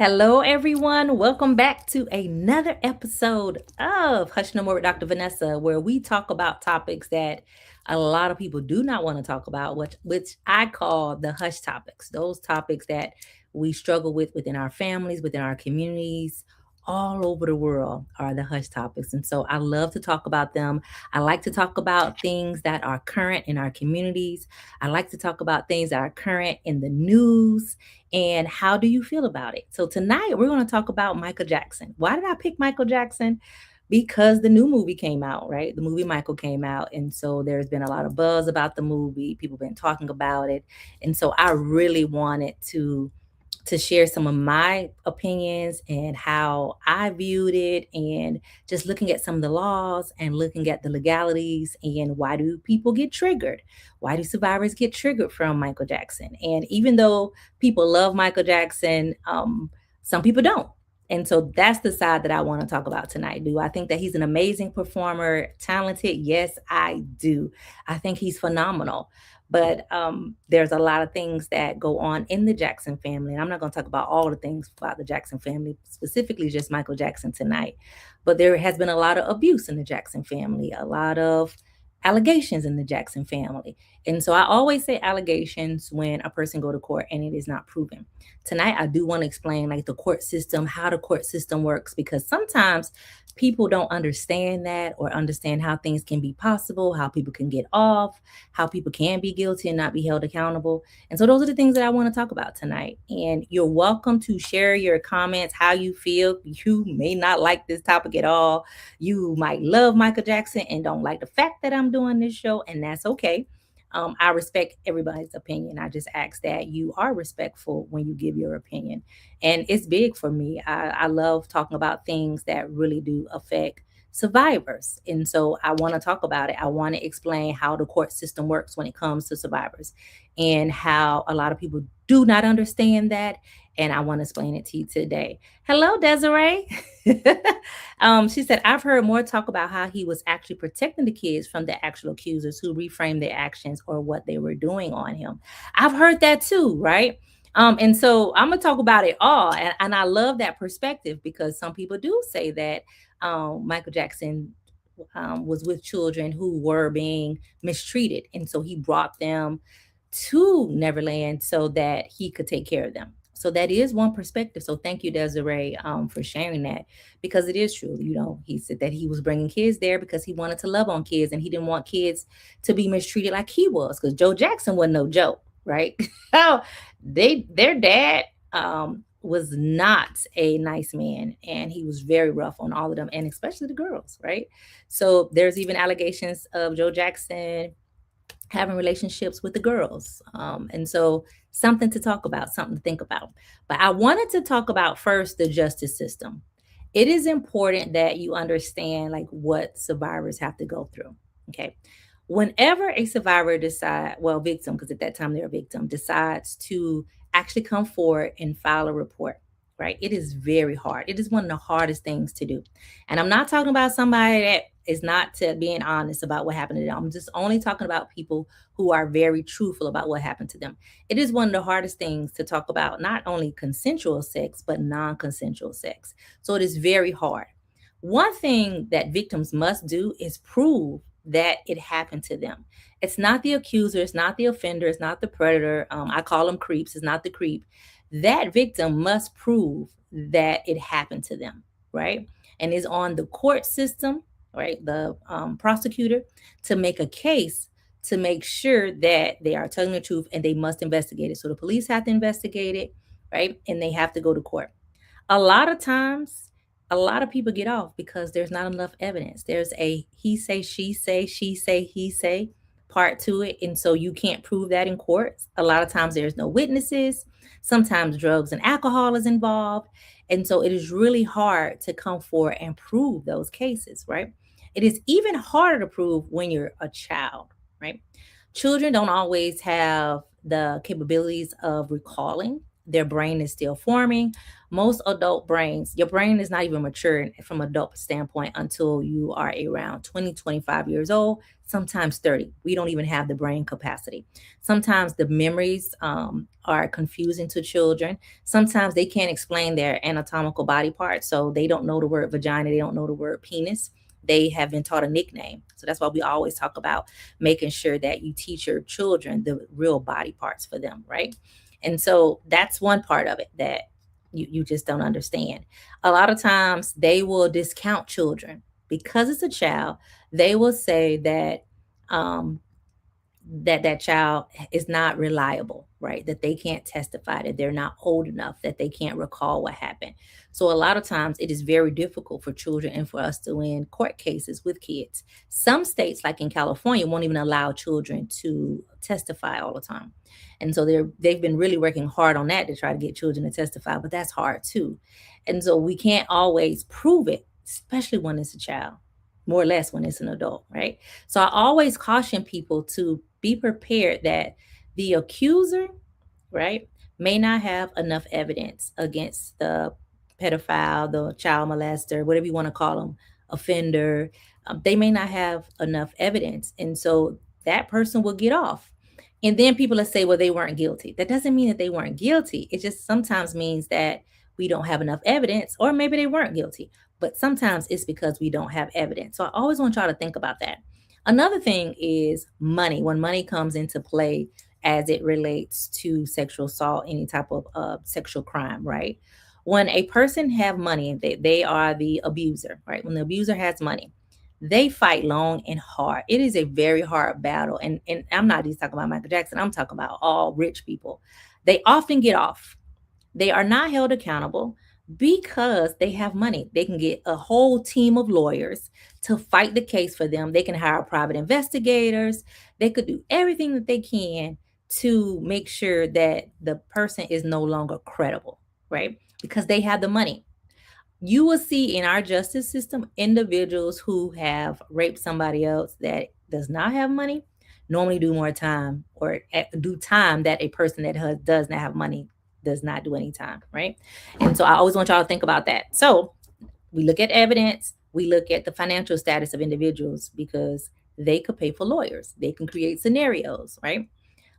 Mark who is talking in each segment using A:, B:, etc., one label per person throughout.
A: Hello, everyone. Welcome back to another episode of Hush No More with Dr. Vanessa, where we talk about topics that a lot of people do not want to talk about, which I call the hush topics. Those topics that we struggle with within our families, within our communities, all over the world are the hush topics. And so I love to talk about them. I like to talk about things that are current in our communities. I like to talk about things that are current in the news and how do you feel about it? So tonight we're going to talk about Michael Jackson. Why did I pick Michael Jackson? Because the new movie came out, right? The movie Michael came out. And so there's been a lot of buzz about the movie. People have been talking about it. And so I really wanted to share some of my opinions and how I viewed it, and just looking at some of the laws and looking at the legalities and why do people get triggered? Why do survivors get triggered from Michael Jackson? And even though people love Michael Jackson, some people don't. And so that's the side that I want to talk about tonight. Do I think that he's an amazing performer, talented? Yes, I do. I think he's phenomenal. But there's a lot of things that go on in the Jackson family. And I'm not going to talk about all the things about the Jackson family, specifically just Michael Jackson tonight. But there has been a lot of abuse in the Jackson family, a lot of allegations in the Jackson family. And so I always say allegations when a person go to court and it is not proven. Tonight I do want to explain like the court system, how the court system works, because sometimes people don't understand that or understand how things can be possible, how people can get off, how people can be guilty and not be held accountable. And so those are the things that I want to talk about tonight. And you're welcome to share your comments, how you feel. You may not like this topic at all. You might love Michael Jackson and don't like the fact that I'm doing this show, and that's okay. I respect everybody's opinion. I just ask that you are respectful when you give your opinion. And it's big for me. I love talking about things that really do affect survivors. And so I want to talk about it. I want to explain how the court system works when it comes to survivors and how a lot of people do not understand that. And I want to explain it to you today. Hello, Desiree. She said, I've heard more talk about how he was actually protecting the kids from the actual accusers who reframed their actions or what they were doing on him. I've heard that too, right? And so I'm gonna talk about it all, and I love that perspective because some people do say that Michael Jackson was with children who were being mistreated, and so he brought them to Neverland so that he could take care of them. So that is one perspective. So thank you, Desiree, for sharing that because it is true. You know, he said that he was bringing kids there because he wanted to love on kids and he didn't want kids to be mistreated like he was because Joe Jackson wasn't no joke, right? Oh, their dad was not a nice man and he was very rough on all of them and especially the girls, right? So there's even allegations of Joe Jackson having relationships with the girls. And so something to talk about, something to think about. But I wanted to talk about first the justice system. It is important that you understand like what survivors have to go through. Okay. Whenever a survivor decide, well, victim, because at that time they're a victim, decides to actually come forward and file a report, right? It is very hard. It is one of the hardest things to do. And I'm not talking about somebody that is not to being honest about what happened to them. I'm just only talking about people who are very truthful about what happened to them. It is one of the hardest things to talk about, not only consensual sex, but non consensual sex. So it is very hard. One thing that victims must do is prove that it happened to them. It's not the accuser, it's not the offender, it's not the predator. I call them creeps, it's not the creep. That victim must prove that it happened to them, right? And is on the court system, right? The prosecutor to make a case to make sure that they are telling the truth and they must investigate it. So the police have to investigate it, right? And they have to go to court. A lot of times, a lot of people get off because there's not enough evidence. There's a he say, she say, he say part to it. And so you can't prove that in court. A lot of times there's no witnesses. Sometimes drugs and alcohol is involved. And so it is really hard to come forward and prove those cases, right? It is even harder to prove when you're a child, right? Children don't always have the capabilities of recalling their brain is still forming. Most adult brains, your brain is not even maturing from adult standpoint until you are around 20, 25 years old, sometimes 30. We don't even have the brain capacity. Sometimes the memories are confusing to children. Sometimes they can't explain their anatomical body parts. So they don't know the word vagina, they don't know the word penis. They have been taught a nickname. So that's why we always talk about making sure that you teach your children the real body parts for them, right? And so that's one part of it that you just don't understand. A lot of times they will discount children because it's a child. They will say that um, that child is not reliable, right? That they can't testify, that they're not old enough, that they can't recall what happened. So a lot of times it is very difficult for children and for us to win court cases with kids. Some states, like in California, won't even allow children to testify all the time. And so they've been really working hard on that to try to get children to testify, but that's hard too. And so we can't always prove it, especially when it's a child, more or less when it's an adult, right? So I always caution people to be prepared that the accuser, right, may not have enough evidence against the pedophile, the child molester, whatever you want to call them, offender. They may not have enough evidence. And so that person will get off. And then people will say, well, they weren't guilty. That doesn't mean that they weren't guilty. It just sometimes means that we don't have enough evidence, or maybe they weren't guilty. But sometimes it's because we don't have evidence. So I always want y'all to think about that. Another thing is money. When money comes into play as it relates to sexual assault, any type of sexual crime, right? When a person have money, they are the abuser, right? When the abuser has money, they fight long and hard. It is a very hard battle. And I'm not just talking about Michael Jackson. I'm talking about all rich people. They often get off. They are not held accountable because they have money. They can get a whole team of lawyers to fight the case for them. They can hire private investigators. They could do everything that they can to make sure that the person is no longer credible, right? Because they have the money. You will see in our justice system individuals who have raped somebody else that does not have money normally do more time, or do time that a person that does not have money does not do any time, right? And so I always want y'all to think about that. So we look at evidence, we look at the financial status of individuals because they could pay for lawyers, they can create scenarios, right?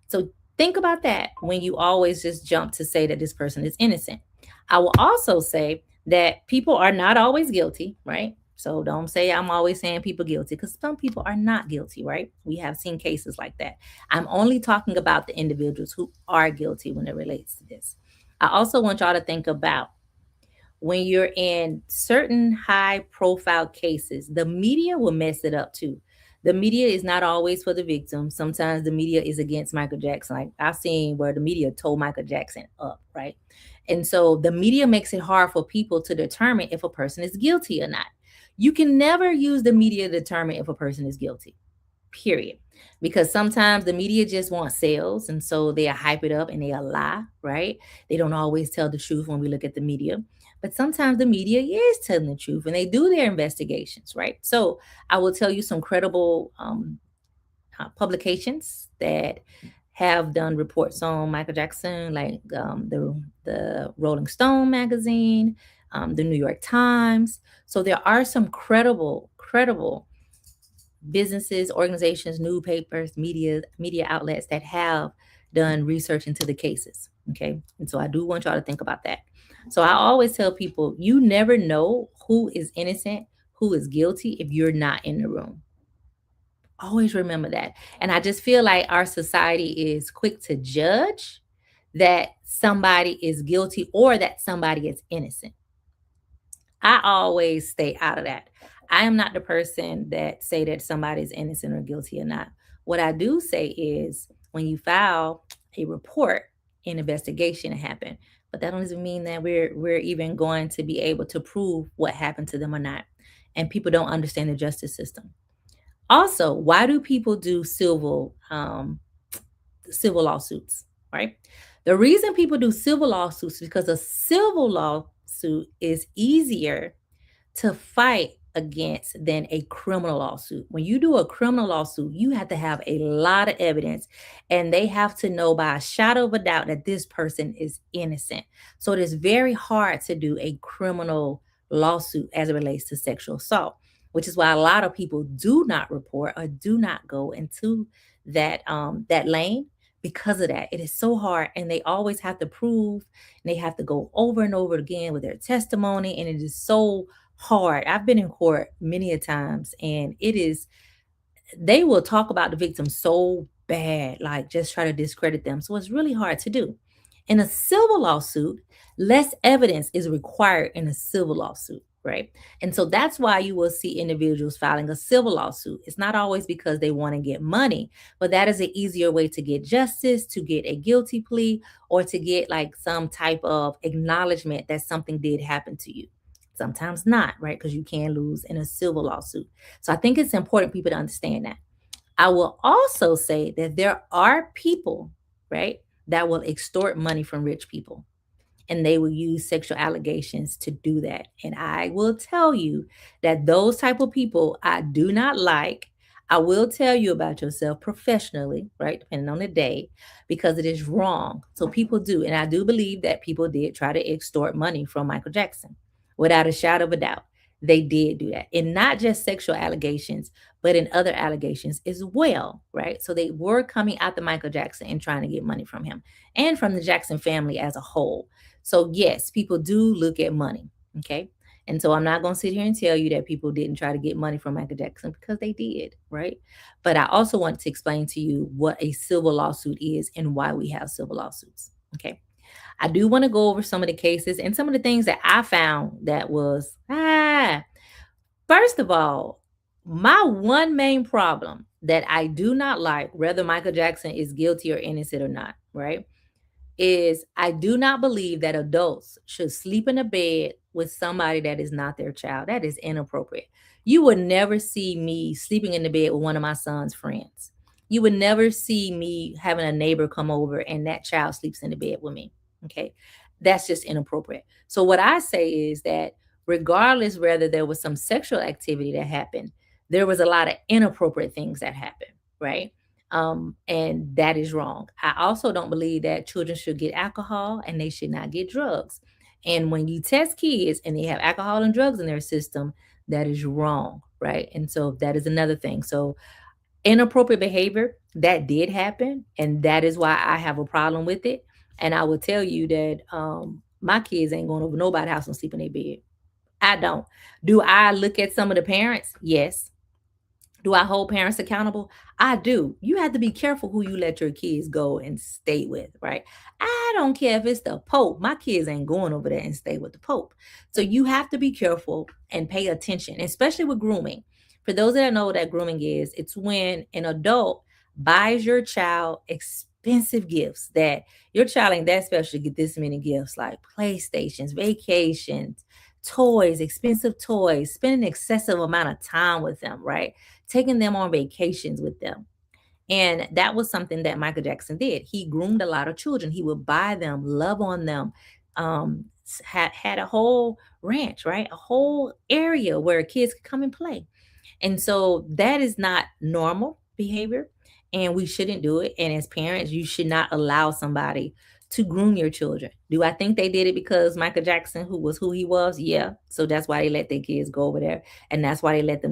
A: So think about that when you always just jump to say that this person is innocent. I will also say that people are not always guilty, right? So don't say I'm always saying people guilty, because some people are not guilty, right? We have seen cases like that. I'm only talking about the individuals who are guilty when it relates to this. I also want y'all to think about when you're in certain high profile cases, the media will mess it up too. The media is not always for the victim. Sometimes the media is against Michael Jackson. Like I've seen where the media told Michael Jackson up, right? And so the media makes it hard for people to determine if a person is guilty or not. You can never use the media to determine if a person is guilty, period. Because sometimes the media just want sales, and so they hype it up and they lie, right? They don't always tell the truth when we look at the media. But sometimes the media is telling the truth and they do their investigations, right? So I will tell you some credible publications that have done reports on Michael Jackson, like the Rolling Stone magazine, the New York Times. So there are some credible businesses, organizations, newspapers, media outlets that have done research into the cases. Okay. And so I do want y'all to think about that. So I always tell people, you never know who is innocent, who is guilty if you're not in the room. Always remember that. And I just feel like our society is quick to judge that somebody is guilty or that somebody is innocent. I always stay out of that. I am not the person that say that somebody's innocent or guilty or not. What I do say is when you file a report, an investigation happened, but that doesn't mean that we're even going to be able to prove what happened to them or not. And people don't understand the justice system. Also, why do people do civil lawsuits, right? The reason people do civil lawsuits is because a civil lawsuit is easier to fight against than a criminal lawsuit. When you do a criminal lawsuit, you have to have a lot of evidence, and they have to know by a shadow of a doubt that this person is innocent. So it is very hard to do a criminal lawsuit as it relates to sexual assault, which is why a lot of people do not report or do not go into that lane because of that. It is so hard, and they always have to prove, and they have to go over and over again with their testimony, and it is so hard. I've been in court many a times, and it is, they will talk about the victim so bad, like just try to discredit them. So it's really hard to do. In a civil lawsuit, less evidence is required in a civil lawsuit, right? And so that's why you will see individuals filing a civil lawsuit. It's not always because they want to get money, but that is an easier way to get justice, to get a guilty plea, or to get like some type of acknowledgement that something did happen to you. Sometimes not, right? Because you can lose in a civil lawsuit. So I think it's important people to understand that. I will also say that there are people, right, that will extort money from rich people, and they will use sexual allegations to do that. And I will tell you that those type of people I do not like. I will tell you about yourself professionally, right, depending on the day, because it is wrong. So people do, and I do believe that people did try to extort money from Michael Jackson, without a shadow of a doubt. They did do that, and not just sexual allegations, but in other allegations as well, right? So they were coming after Michael Jackson and trying to get money from him and from the Jackson family as a whole. So, yes, people do look at money. Okay. And so I'm not going to sit here and tell you that people didn't try to get money from Michael Jackson, because they did. Right. But I also want to explain to you what a civil lawsuit is and why we have civil lawsuits. Okay. I do want to go over some of the cases and some of the things that I found that was, first of all, my one main problem that I do not like, whether Michael Jackson is guilty or innocent or not, right, is I do not believe that adults should sleep in a bed with somebody that is not their child. That is inappropriate. You would never see me sleeping in the bed with one of my son's friends. You would never see me having a neighbor come over and that child sleeps in the bed with me. Okay. That's just inappropriate. So, what I say is that regardless whether there was some sexual activity that happened, there was a lot of inappropriate things that happened, right? And that is wrong. I also don't believe that children should get alcohol and they should not get drugs. And when you test kids and they have alcohol and drugs in their system, that is wrong, right? And so that is another thing. So inappropriate behavior that did happen, and that is why I have a problem with it. And I will tell you that my kids ain't going over nobody's house and sleep in their bed. I don't. Do I look at some of the parents? Yes. Do I hold parents accountable? I do. You have to be careful who you let your kids go and stay with, right? I don't care if it's the Pope. My kids ain't going over there and stay with the Pope. So you have to be careful and pay attention, especially with grooming. For those that don't know what that grooming is, it's when an adult buys your child expensive gifts that your child ain't that special to get this many gifts, like PlayStations, vacations, toys, expensive toys, spend an excessive amount of time with them, right? Taking them on vacations with them. And that was something that Michael Jackson did. He groomed a lot of children. He would buy them, love on them, had a whole ranch, right? A whole area where kids could come and play. And so that is not normal behavior, and we shouldn't do it. And as parents, you should not allow somebody to groom your children. Do I think they did it because Michael Jackson, who was who he was? Yeah. So that's why they let their kids go over there. And that's why they let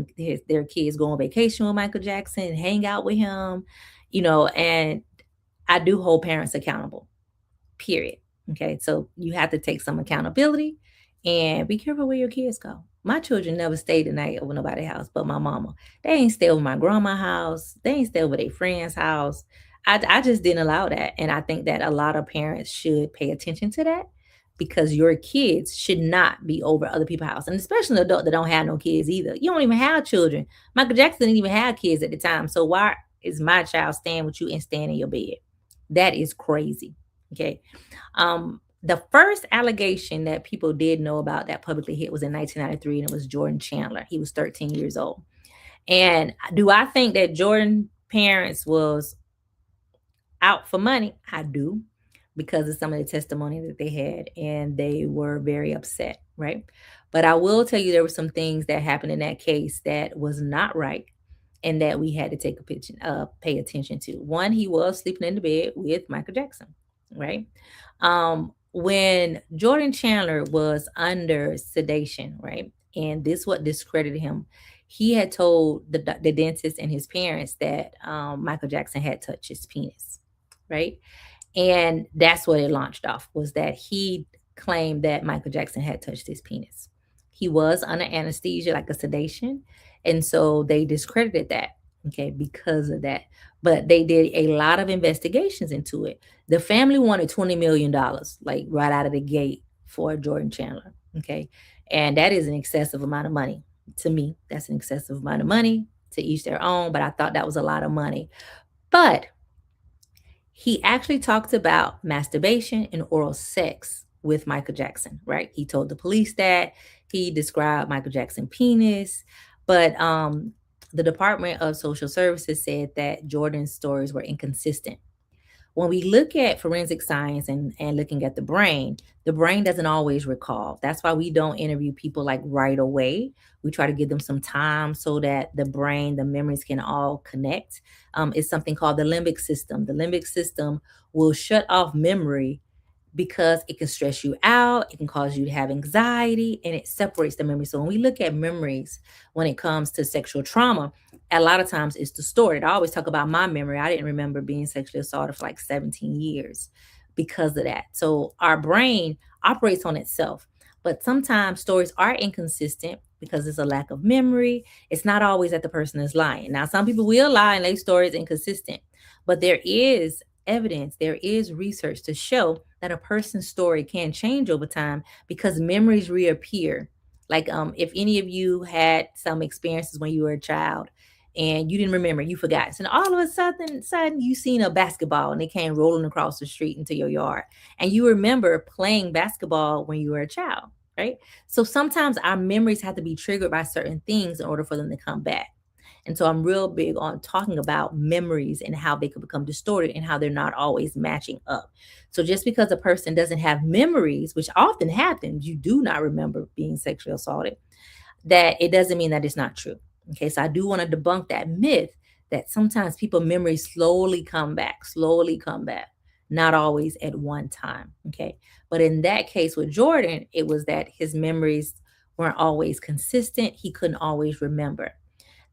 A: their kids go on vacation with Michael Jackson and hang out with him, and I do hold parents accountable, period. Okay. So you have to take some accountability and be careful where your kids go. My children never stayed the night over nobody's house but my mama. They ain't stay over my grandma's house. They ain't stay over their friend's house. I just didn't allow that. And I think that a lot of parents should pay attention to that, because your kids should not be over other people's house. And especially an adult that don't have no kids either. You don't even have children. Michael Jackson didn't even have kids at the time. So why is my child staying with you and staying in your bed? That is crazy. Okay. The first allegation that people did know about that publicly hit was in 1993, and it was Jordan Chandler. He was 13 years old. And do I think that Jordan parents was out for money? I do. because of some of the testimony that they had, and they were very upset, right? But I will tell you there were some things that happened in that case that was not right and that we had to take a picture, pay attention to. One, he was sleeping in the bed with Michael Jackson, right? When Jordan Chandler was under sedation, right, and this what discredited him. He had told the dentist and his parents that Michael Jackson had touched his penis, right? And that's what it launched off, was that he claimed that Michael Jackson had touched his penis. He was under anesthesia, like a sedation. And so they discredited that, okay, because of that. But they did a lot of investigations into it. The family wanted $20 million, dollars, like right out of the gate for Jordan Chandler, okay? And that is an excessive amount of money to me. That's an excessive amount of money, to each their own, but I thought that was a lot of money. But he actually talked about masturbation and oral sex with Michael Jackson, right? He told the police that. He described Michael Jackson's penis, but the Department of Social Services said that Jordan's stories were inconsistent. When we look at forensic science and looking at the brain doesn't always recall. That's why we don't interview people like right away. We try to give them some time so that the brain, the memories can all connect. It's something called the limbic system. The limbic system will shut off memory because it can stress you out, it can cause you to have anxiety, and it separates the memory. So when we look at memories when it comes to sexual trauma, a lot of times it's distorted. I always talk about my memory. I didn't remember being sexually assaulted for like 17 years because of that. So our brain operates on itself. But sometimes stories are inconsistent because there's a lack of memory. It's not always that the person is lying. Now, some people will lie and their story is inconsistent, but there is evidence, there is research to show that a person's story can change over time because memories reappear. Like if any of you had some experiences when you were a child and you didn't remember, you forgot. So all of a sudden you seen a basketball and it came rolling across the street into your yard. And you remember playing basketball when you were a child, right? So sometimes our memories have to be triggered by certain things in order for them to come back. And so I'm real big on talking about memories and how they could become distorted and how they're not always matching up. So just because a person doesn't have memories, which often happens, you do not remember being sexually assaulted, that it doesn't mean that it's not true. Okay, so I do want to debunk that myth that sometimes people memories slowly come back, not always at one time. Okay, but in that case with Jordan, it was that his memories weren't always consistent. He couldn't always remember.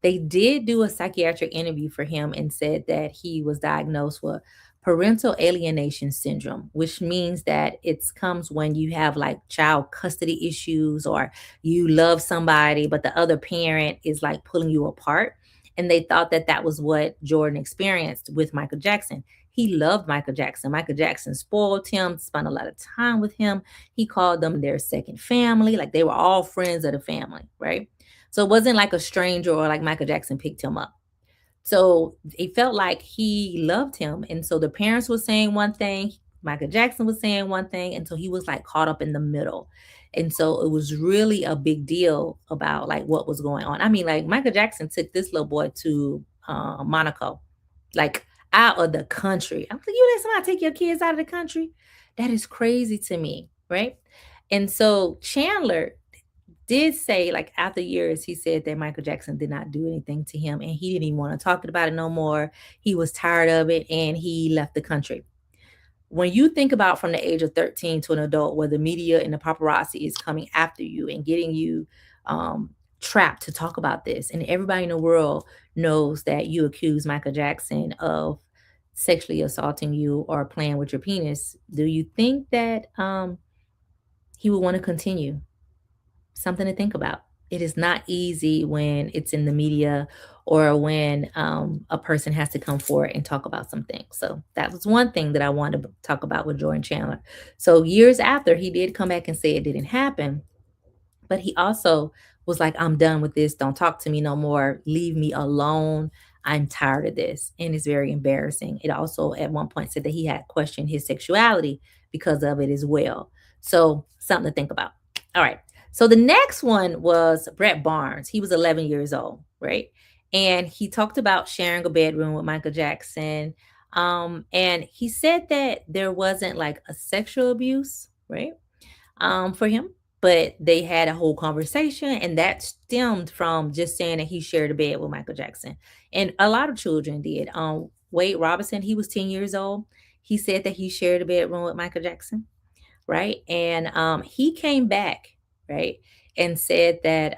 A: They did do a psychiatric interview for him and said that he was diagnosed with parental alienation syndrome, which means that it comes when you have like child custody issues or you love somebody, but the other parent is like pulling you apart. And they thought that that was what Jordan experienced with Michael Jackson. He loved Michael Jackson. Michael Jackson spoiled him, spent a lot of time with him. He called them their second family, like they were all friends of the family, right? So it wasn't like a stranger or like Michael Jackson picked him up. So it felt like he loved him. And so the parents were saying one thing, Michael Jackson was saying one thing. And so he was like caught up in the middle. And so it was really a big deal about like what was going on. I mean, like Michael Jackson took this little boy to Monaco, like out of the country. I'm like, you let somebody take your kids out of the country? That is crazy to me, right? And so Chandler did say, like after years, he said that Michael Jackson did not do anything to him and he didn't even want to talk about it no more. He was tired of it and he left the country. When you think about from the age of 13 to an adult, where the media and the paparazzi is coming after you and getting you trapped to talk about this, and everybody in the world knows that you accuse Michael Jackson of sexually assaulting you or playing with your penis, do you think that he would want to continue? Something to think about. It is not easy when it's in the media or when a person has to come forward and talk about something. So that was one thing that I wanted to talk about with Jordan Chandler. So years after, he did come back and say it didn't happen, but he also was like, I'm done with this. Don't talk to me no more. Leave me alone. I'm tired of this. And it's very embarrassing. It also at one point said that he had questioned his sexuality because of it as well. So something to think about. All right. So the next one was Brett Barnes. He was 11 years old, right? And he talked about sharing a bedroom with Michael Jackson. And he said that there wasn't like a sexual abuse, right? For him, but they had a whole conversation, and that stemmed from just saying that he shared a bed with Michael Jackson, and a lot of children did. Wade Robinson, he was 10 years old. He said that he shared a bedroom with Michael Jackson, right? And he came back, right, and said that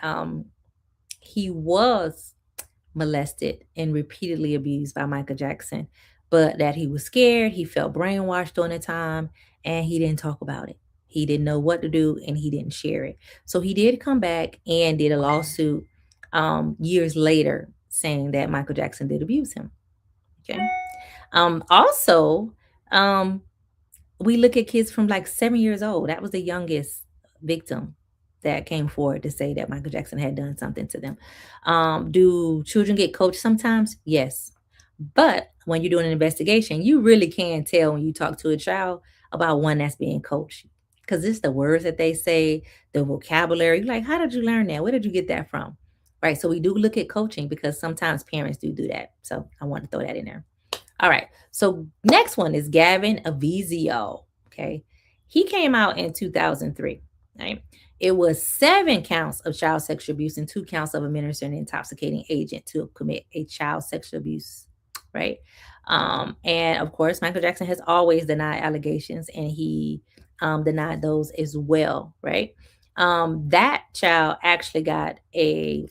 A: he was molested and repeatedly abused by Michael Jackson, but that he was scared, he felt brainwashed during the time, and he didn't talk about it. He didn't know what to do and he didn't share it. So he did come back and did a lawsuit years later saying that Michael Jackson did abuse him. Okay. Also, um, we look at kids from like 7 years old. That was the youngest victim that came forward to say that Michael Jackson had done something to them. Do children get coached sometimes? Yes. But when you're doing an investigation, you really can tell when you talk to a child about one that's being coached. Because it's the words that they say, the vocabulary. You're like, how did you learn that? Where did you get that from? Right. So we do look at coaching because sometimes parents do that. So I want to throw that in there. All right. So next one is Gavin Avizio. Okay. He came out in 2003. Right. It was 7 counts of child sexual abuse and 2 counts of administering an intoxicating agent to commit a child sexual abuse. Right. And of course, Michael Jackson has always denied allegations, and he denied those as well. Right. That child actually got a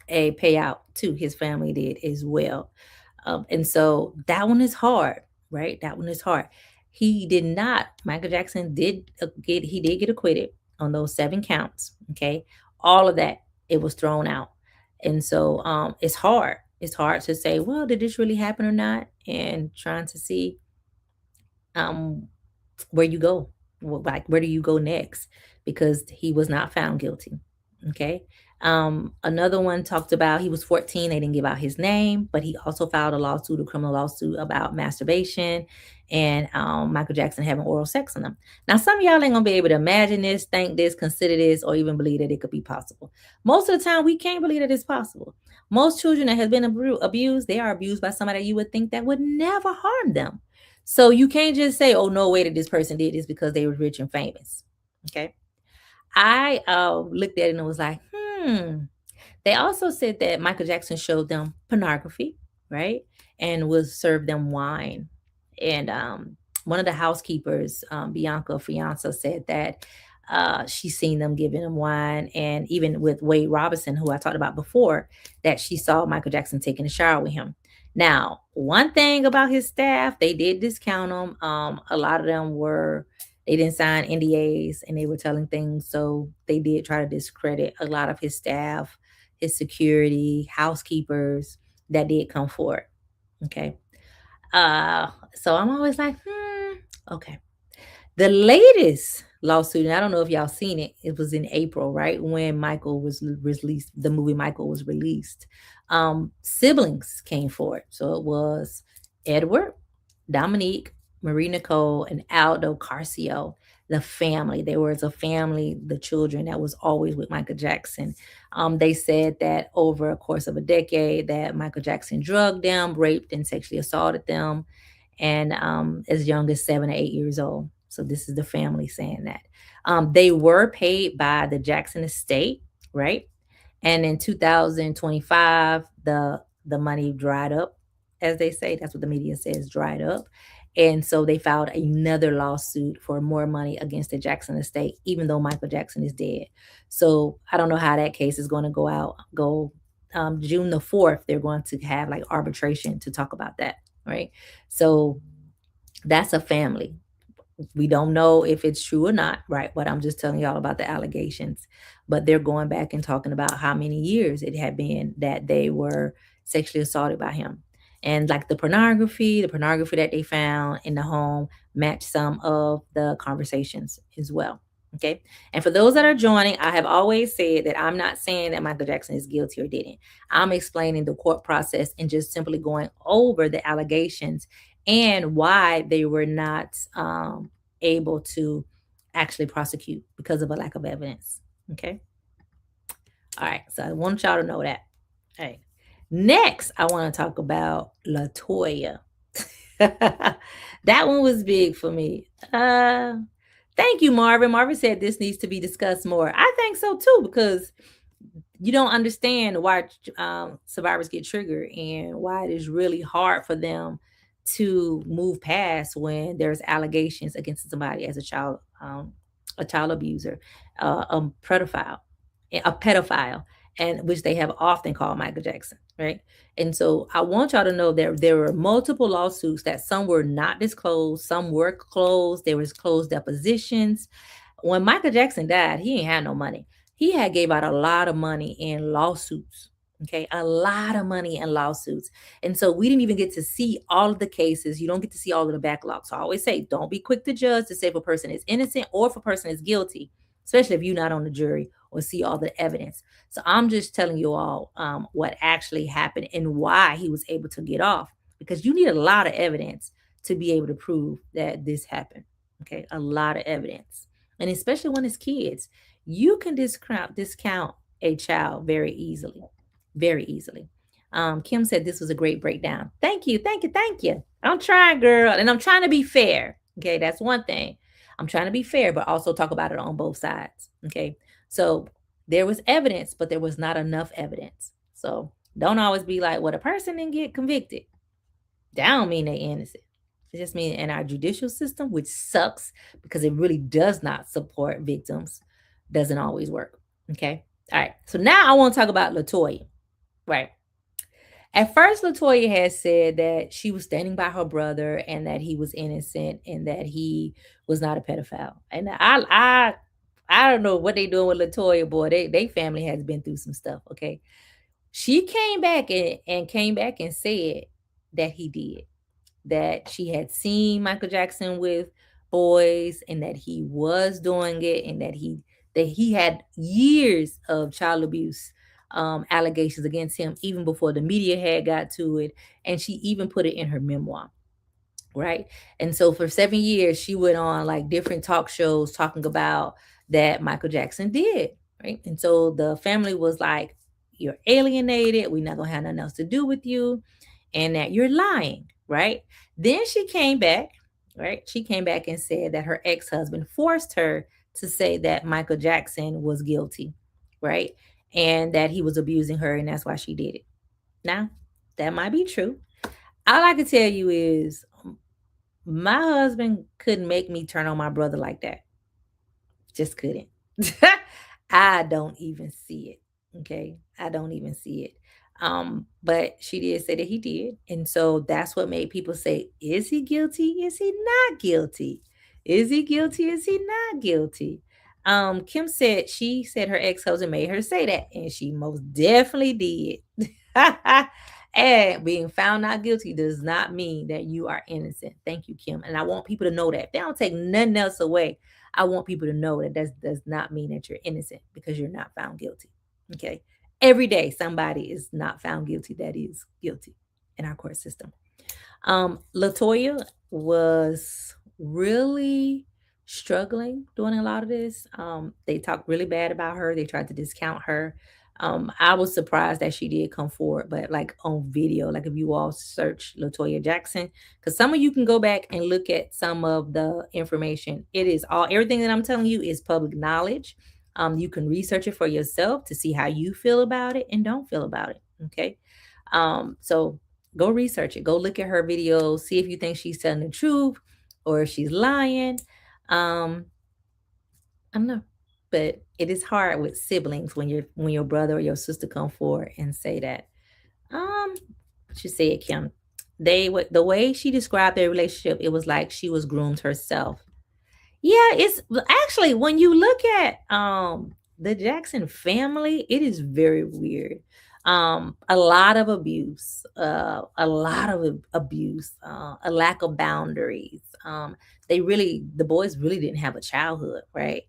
A: payout too. His family did as well. And so that one is hard, right? That one is hard. He did not, Michael Jackson he did get acquitted on those 7 counts. Okay. All of that, it was thrown out. And so it's hard. It's hard to say, well, did this really happen or not? And trying to see um, where you go, like where do you go next? Because he was not found guilty. Okay. Another one talked about he was 14. They didn't give out his name, but he also filed a criminal lawsuit about masturbation and Michael Jackson having oral sex on them. Now, some of y'all ain't gonna be able to imagine this, think this, consider this, or even believe that it could be possible. Most of the time, we can't believe that it's possible. Most children that have been abused, they are abused by somebody you would think that would never harm them. So you can't just say, "Oh, no way that this person did this because they were rich and famous." Okay. I looked at it and was like, They also said that Michael Jackson showed them pornography, right? And would serve them wine. And one of the housekeepers, Bianca Fianza, said that she's seen them giving him wine. And even with Wade Robinson, who I talked about before, that she saw Michael Jackson taking a shower with him. Now, one thing about his staff, they did discount him. A lot of them they didn't sign NDAs and they were telling things. So they did try to discredit a lot of his staff, his security, housekeepers that did come forward. Okay. So I'm always like, okay. The latest lawsuit, and I don't know if y'all seen it, it was in April, right? When Michael was released, the movie Michael was released. Siblings came forward. So it was Edward, Dominique, Marie Nicole, and Aldo Carcio, the family. There was a family, the children that was always with Michael Jackson. They said that over a course of a decade that Michael Jackson drugged them, raped and sexually assaulted them, and as young as 7 or 8 years old. So this is the family saying that. They were paid by the Jackson estate, right? And in 2025, the money dried up, as they say. That's what the media says, dried up. And so they filed another lawsuit for more money against the Jackson estate, even though Michael Jackson is dead. So I don't know how that case is going to go. June the 4th, they're going to have like arbitration to talk about that, right? So that's a family. We don't know if it's true or not, right? But I'm just telling y'all about the allegations. But they're going back and talking about how many years it had been that they were sexually assaulted by him. And like the pornography that they found in the home matched some of the conversations as well. Okay. And for those that are joining, I have always said that I'm not saying that Michael Jackson is guilty or didn't. I'm explaining the court process and just simply going over the allegations and why they were not able to actually prosecute because of a lack of evidence. Okay. All right. So I want y'all to know that. All right. Next, I want to talk about Latoya. That one was big for me. Thank you, Marvin. Marvin said this needs to be discussed more. I think so too, because you don't understand why survivors get triggered and why it is really hard for them to move past when there's allegations against somebody as a child abuser, a pedophile, and which they have often called Michael Jackson, right? And so I want y'all to know that there were multiple lawsuits, that some were not disclosed, some were closed. There was closed depositions. When Michael Jackson died, he ain't had no money. He had gave out a lot of money in lawsuits. Okay, a lot of money in lawsuits. And so we didn't even get to see all of the cases. You don't get to see all of the backlog. So I always say, don't be quick to judge to say if a person is innocent or if a person is guilty, especially if you're not on the jury or see all the evidence. So I'm just telling you all what actually happened and why he was able to get off, because you need a lot of evidence to be able to prove that this happened. Okay, a lot of evidence. And especially when it's kids, you can discount a child very easily, very easily. Kim said this was a great breakdown. Thank you, thank you, thank you. I'm trying, girl, and I'm trying to be fair. Okay, that's one thing. I'm trying to be fair, but also talk about it on both sides. Okay, so there was evidence, but there was not enough evidence. So don't always be like, well, the person didn't get convicted. That don't mean they're innocent. It just means in our judicial system, which sucks because it really does not support victims, doesn't always work. Okay. All right. So now I want to talk about Latoya. Right. At first, Latoya had said that she was standing by her brother and that he was innocent and that he was not a pedophile. And I don't know what they doing with Latoya, boy. They family has been through some stuff. Okay. She came back and came back and said that he did, that she had seen Michael Jackson with boys and that he was doing it, and that he had years of child abuse allegations against him even before the media had got to it, and she even put it in her memoir, right? And so for 7 years she went on like different talk shows talking about that Michael Jackson did, right? And so the family was like, you're alienated, we're not gonna have nothing else to do with you, and that you're lying, right? Then she came back, right? She came back and said that her ex-husband forced her to say that Michael Jackson was guilty, right? And that he was abusing her and that's why she did it. Now, that might be true. All I can tell you is my husband couldn't make me turn on my brother like that. Just couldn't. I don't even see it. Okay. I don't even see it. But she did say that he did. And so that's what made people say, is he guilty? Is he not guilty? Is he guilty? Is he not guilty? Kim said she said her ex-husband made her say that, and she most definitely did. And being found not guilty does not mean that you are innocent. Thank you, Kim. And I want people to know that. If they don't take nothing else away, I want people to know that that does not mean that you're innocent because you're not found guilty. Okay. Every day, somebody is not found guilty that is guilty in our court system. Latoya was really struggling doing a lot of this. They talked really bad about her. They tried to discount her. I was surprised that she did come forward, but like on video, like if you all search Latoya Jackson, because some of you can go back and look at some of the information. It is all everything that I'm telling you is public knowledge. You can research it for yourself to see how you feel about it and don't feel about it. Okay. So go research it. Go look at her videos. See if you think she's telling the truth or if she's lying. I don't know, but it is hard with siblings when your brother or your sister come forward and say that. She said, Kim, the way she described their relationship, it was like she was groomed herself. Yeah, it's actually when you look at the Jackson family, it is very weird. A lot of abuse, a lack of boundaries. The boys really didn't have a childhood, right?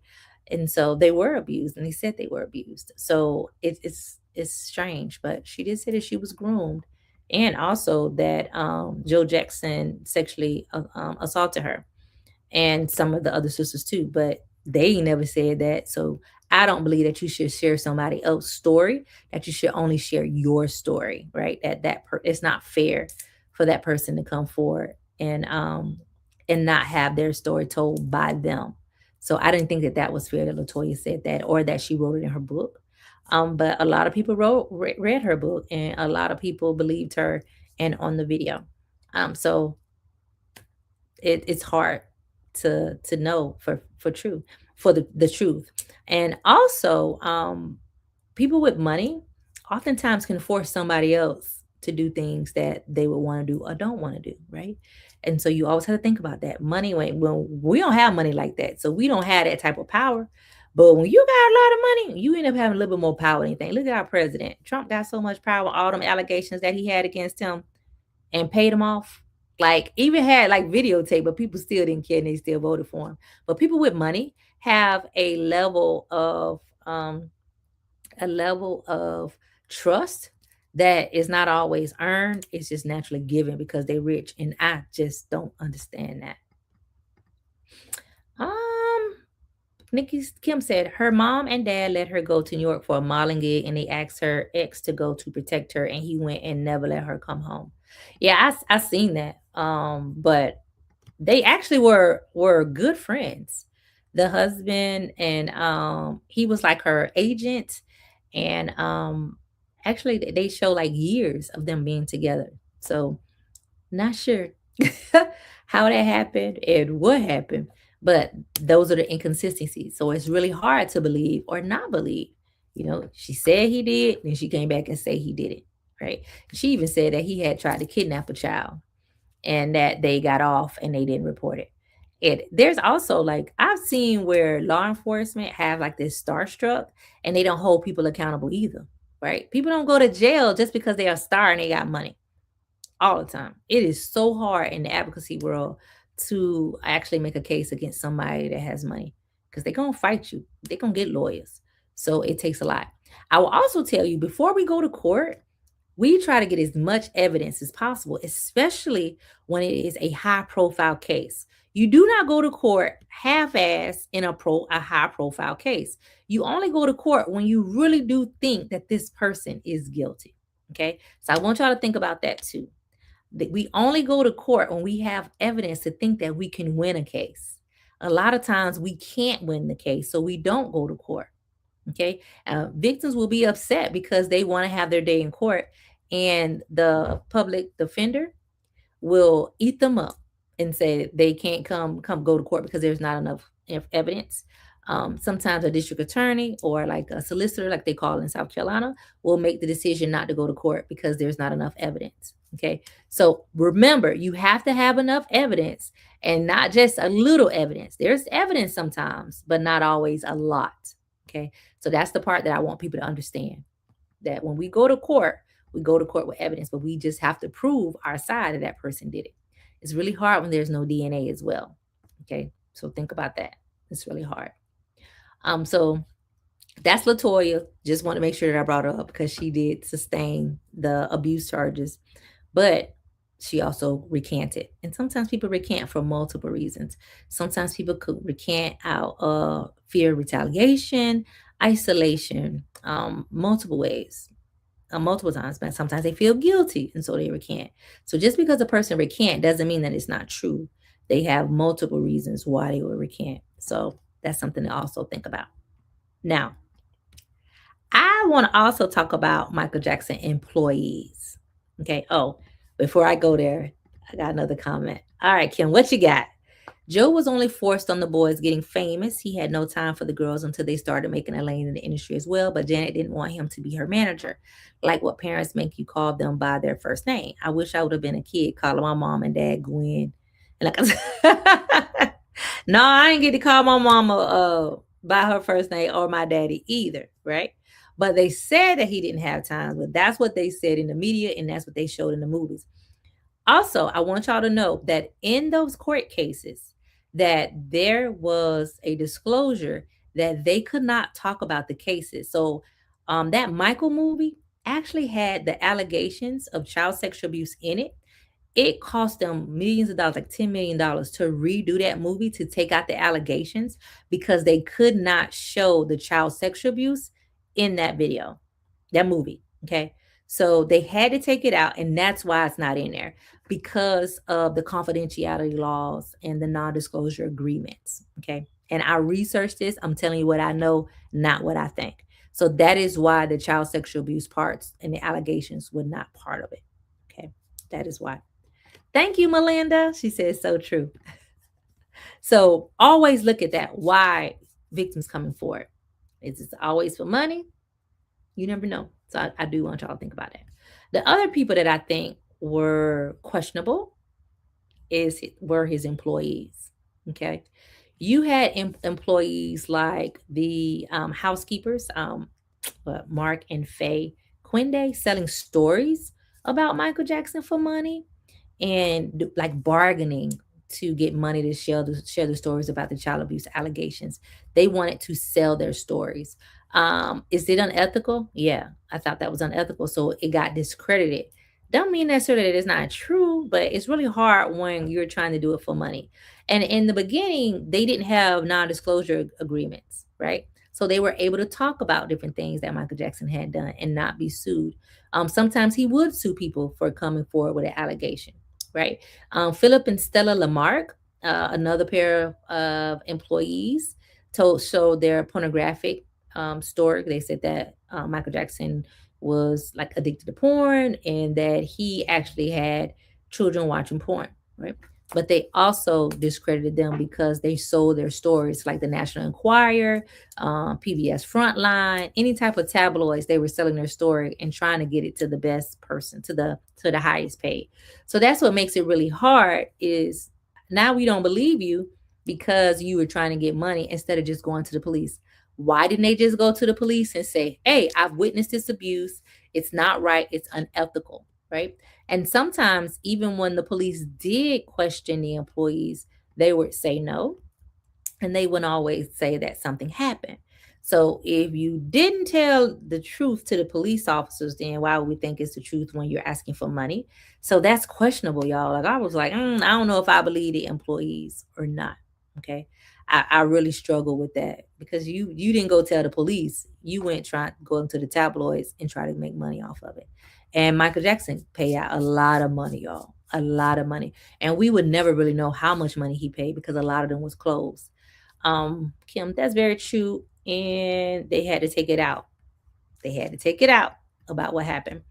A: And so they were abused, and they said they were abused. So it's strange, but she did say that she was groomed, and also that Joe Jackson sexually assaulted her and some of the other sisters too. But They ain't never said that. So I don't believe that you should share somebody else's story, that you should only share your story, right? It's not fair for that person to come forward and not have their story told by them. So I didn't think that that was fair that Latoya said that or that she wrote it in her book. But a lot of people read her book, and a lot of people believed her and on the video. So it's hard to know for truth, for the truth. And also, people with money oftentimes can force somebody else to do things that they would want to do or don't want to do, right? And so you always have to think about that. Money, when we don't have money like that, so we don't have that type of power. But when you got a lot of money, you end up having a little bit more power than anything. Look at our president. Trump got so much power, all them allegations that he had against him, and paid him off. Like, even had like videotape, but people still didn't care and they still voted for him. But people with money have a level of trust that is not always earned. It's just naturally given because they're rich. And I just don't understand that. Um Nikki Kim said her mom and dad let her go to New York for a modeling gig, and they asked her ex to go to protect her, and he went and never let her come home. Yeah, I seen that. But they actually were good friends. The husband, and he was like her agent, and actually they show like years of them being together. So not sure how that happened and what happened, but those are the inconsistencies. So it's really hard to believe or not believe. She said he did, then she came back and say he didn't, right? She even said that he had tried to kidnap a child and that they got off and they didn't report it. There's also, like, I've seen where law enforcement have like this starstruck and they don't hold people accountable either, right? People don't go to jail just because they are a star and they got money all the time. It is so hard in the advocacy world to actually make a case against somebody that has money because they're going to fight you. They're going to get lawyers. So it takes a lot. I will also tell you, before we go to court, we try to get as much evidence as possible, especially when it is a high profile case. You do not go to court half-ass in a high profile case. You only go to court when you really do think that this person is guilty. Okay. So I want y'all to think about that too. That we only go to court when we have evidence to think that we can win a case. A lot of times we can't win the case, so we don't go to court. Okay. Victims will be upset because they want to have their day in court, and the public defender will eat them up and say they can't come go to court because there's not enough evidence. Sometimes a district attorney or like a solicitor, like they call in South Carolina, will make the decision not to go to court because there's not enough evidence. Okay. So remember, you have to have enough evidence, and not just a little evidence. There's evidence sometimes, but not always a lot. Okay. So that's the part that I want people to understand, that when we go to court with evidence, but we just have to prove our side that person did it. It's really hard when there's no DNA as well. Okay. So think about that. It's really hard. So that's Latoya. Just want to make sure that I brought her up because she did sustain the abuse charges, but she also recanted. And sometimes people recant for multiple reasons. Sometimes people could recant out of fear of retaliation, isolation, multiple ways, multiple times. But sometimes they feel guilty, and so they recant. So just because a person recant doesn't mean that it's not true. They have multiple reasons why they would recant. So that's something to also think about. Now, I want to also talk about Michael Jackson employees. Okay. Oh, before I go there, I got another comment. All right, Kim, what you got? Joe was only forced on the boys getting famous. He had no time for the girls until they started making a lane in the industry as well. But Janet didn't want him to be her manager. Like what parents make you call them by their first name. I wish I would have been a kid calling my mom and dad Gwen. And like, no, I didn't get to call my mama by her first name or my daddy either, right? But they said that he didn't have time. But that's what they said in the media, and that's what they showed in the movies. Also, I want y'all to know that in those court cases, that there was a disclosure that they could not talk about the cases. So that Michael movie actually had the allegations of child sexual abuse in it. It cost them millions of dollars, like $10 million, to redo that movie to take out the allegations because they could not show the child sexual abuse in that video, that movie. Okay. So they had to take it out, and that's why it's not in there because of the confidentiality laws and the non disclosure agreements. Okay. And I researched this. I'm telling you what I know, not what I think. So that is why the child sexual abuse parts and the allegations were not part of it. Okay. That is why. Thank you, Melinda. She says so true. So always look at that. Why victims coming forward? Is it always for money? You never know. So I do want y'all to think about that. The other people that I think were questionable were his employees. Okay. You had employees like the housekeepers, Mark and Faye Quinde, selling stories about Michael Jackson for money and like bargaining to get money to share the stories about the child abuse allegations. They wanted to sell their stories. Is it unethical? Yeah, I thought that was unethical. So it got discredited. Don't mean necessarily that it's not true, but it's really hard when you're trying to do it for money. And in the beginning, they didn't have non-disclosure agreements, right? So they were able to talk about different things that Michael Jackson had done and not be sued. Sometimes he would sue people for coming forward with an allegation, right? Philip and Stella Lamarck, another pair of employees, showed their pornographic story. They said that Michael Jackson was like addicted to porn and that he actually had children watching porn, right? But they also discredited them because they sold their stories like the National Enquirer, PBS Frontline, any type of tabloids. They were selling their story and trying to get it to the best person, to the highest paid. So that's what makes it really hard. Is now we don't believe you because you were trying to get money instead of just going to the police. Why didn't they just go to the police and say, "Hey, I've witnessed this abuse. It's not right. It's unethical," right? And sometimes, even when the police did question the employees, they would say no, and they wouldn't always say that something happened. So if you didn't tell the truth to the police officers, then why would we think it's the truth when you're asking for money? So that's questionable, y'all. Like I was like, I don't know if I believe the employees or not. Okay. I really struggle with that because you didn't go tell the police. You went trying to go into the tabloids and try to make money off of it. And Michael Jackson paid out a lot of money, y'all. A lot of money. And we would never really know how much money he paid because a lot of them was closed. Kim, that's very true. And they had to take it out. They had to take it out about what happened.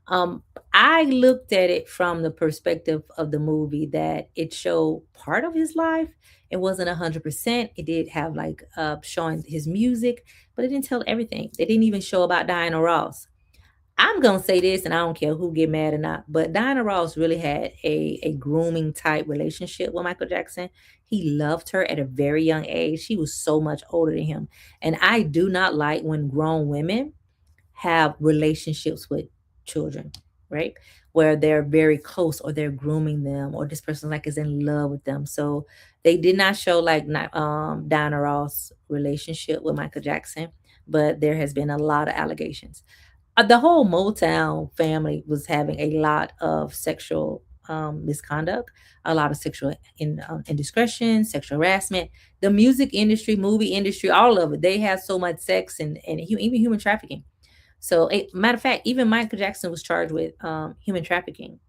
A: Um, I looked at it from the perspective of the movie that it showed part of his life. It wasn't 100%. It did have like showing his music, but it didn't tell everything. They didn't even show about Diana Ross. I'm gonna say this, and I don't care who get mad or not, but Diana Ross really had a grooming type relationship with Michael Jackson. He loved her at a very young age. She was so much older than him. And I do not like when grown women have relationships with children, right? Where they're very close or they're grooming them or this person like is in love with them. So they did not show like Diana Ross relationship with Michael Jackson, but there has been a lot of allegations. The whole Motown family was having a lot of sexual misconduct, a lot of sexual indiscretion, sexual harassment. The music industry, movie industry, all of it, they have so much sex and even human trafficking. So, matter of fact, even Michael Jackson was charged with human trafficking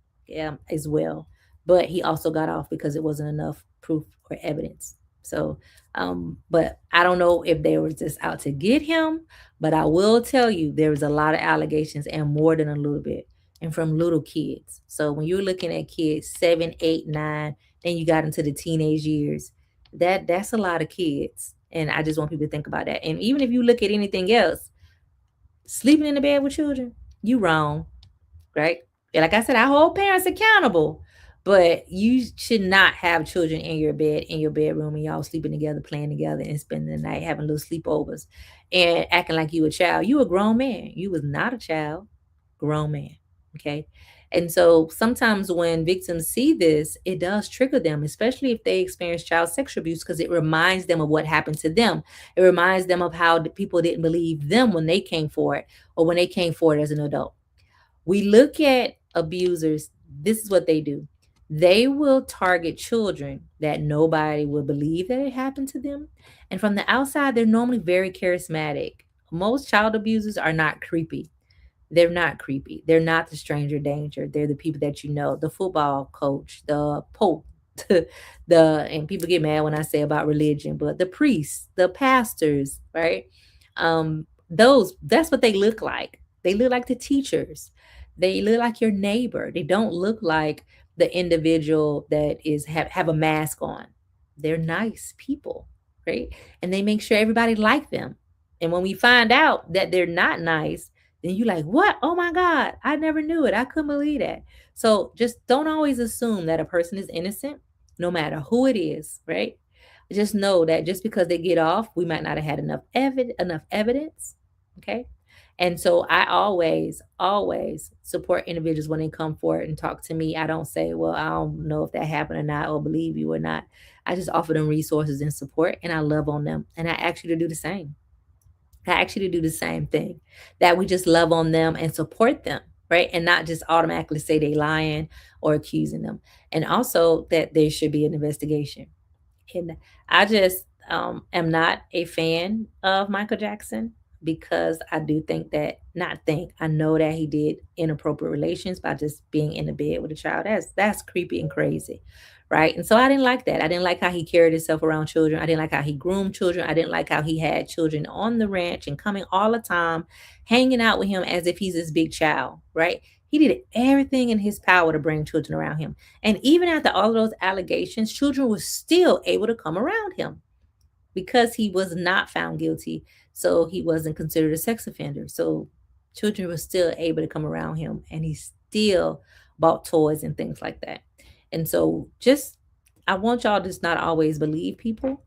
A: as well, but he also got off because it wasn't enough proof or evidence. So, but I don't know if they were just out to get him. But I will tell you, there was a lot of allegations and more than a little bit, and from little kids. So when you're looking at kids 7, 8, 9, then you got into the teenage years, that's a lot of kids. And I just want people to think about that. And even if you look at anything else, sleeping in the bed with children, you wrong, right? And like I said, I hold parents accountable, but you should not have children in your bed, in your bedroom, and y'all sleeping together, playing together, and spending the night having little sleepovers and acting like you a child. You a grown man. You was not a child, grown man. Okay. And so sometimes when victims see this, it does trigger them, especially if they experience child sexual abuse, because it reminds them of what happened to them. It reminds them of how the people didn't believe them when they came forward or when they came forward as an adult. We look at abusers, this is what they do. They will target children that nobody will believe that it happened to them. And from the outside, they're normally very charismatic. Most child abusers are not creepy. They're not creepy. They're not the stranger danger. They're the people that you know, the football coach, the pope, the and people get mad when I say about religion, but the priests, the pastors, right? Those that's what they look like. They look like the teachers. They look like your neighbor. They don't look like the individual that is have a mask on. They're nice people, right? And they make sure everybody like them. And when we find out that they're not nice, then you like, what? Oh my God, I never knew it. I couldn't believe that. So just don't always assume that a person is innocent, no matter who it is, right? Just know that just because they get off, we might not have had enough evidence. Okay. And so I always support individuals when they come forward and talk to me. I don't say, well, I don't know if that happened or not, or believe you or not. I just offer them resources and support, and I love on them. And I ask you to do the same. I ask you to do the same thing, that we just love on them and support them, right? And not just automatically say they lying or accusing them. And also that there should be an investigation. And I just am not a fan of Michael Jackson because I do think that, not think, I know that he did inappropriate relations by just being in the bed with a child. That's creepy and crazy. Right. And so I didn't like that. I didn't like how he carried himself around children. I didn't like how he groomed children. I didn't like how he had children on the ranch and coming all the time, hanging out with him as if he's this big child. Right. He did everything in his power to bring children around him. And even after all of those allegations, children were still able to come around him because he was not found guilty. So he wasn't considered a sex offender. So children were still able to come around him, and he still bought toys and things like that. And so just, I want y'all to just not always believe people.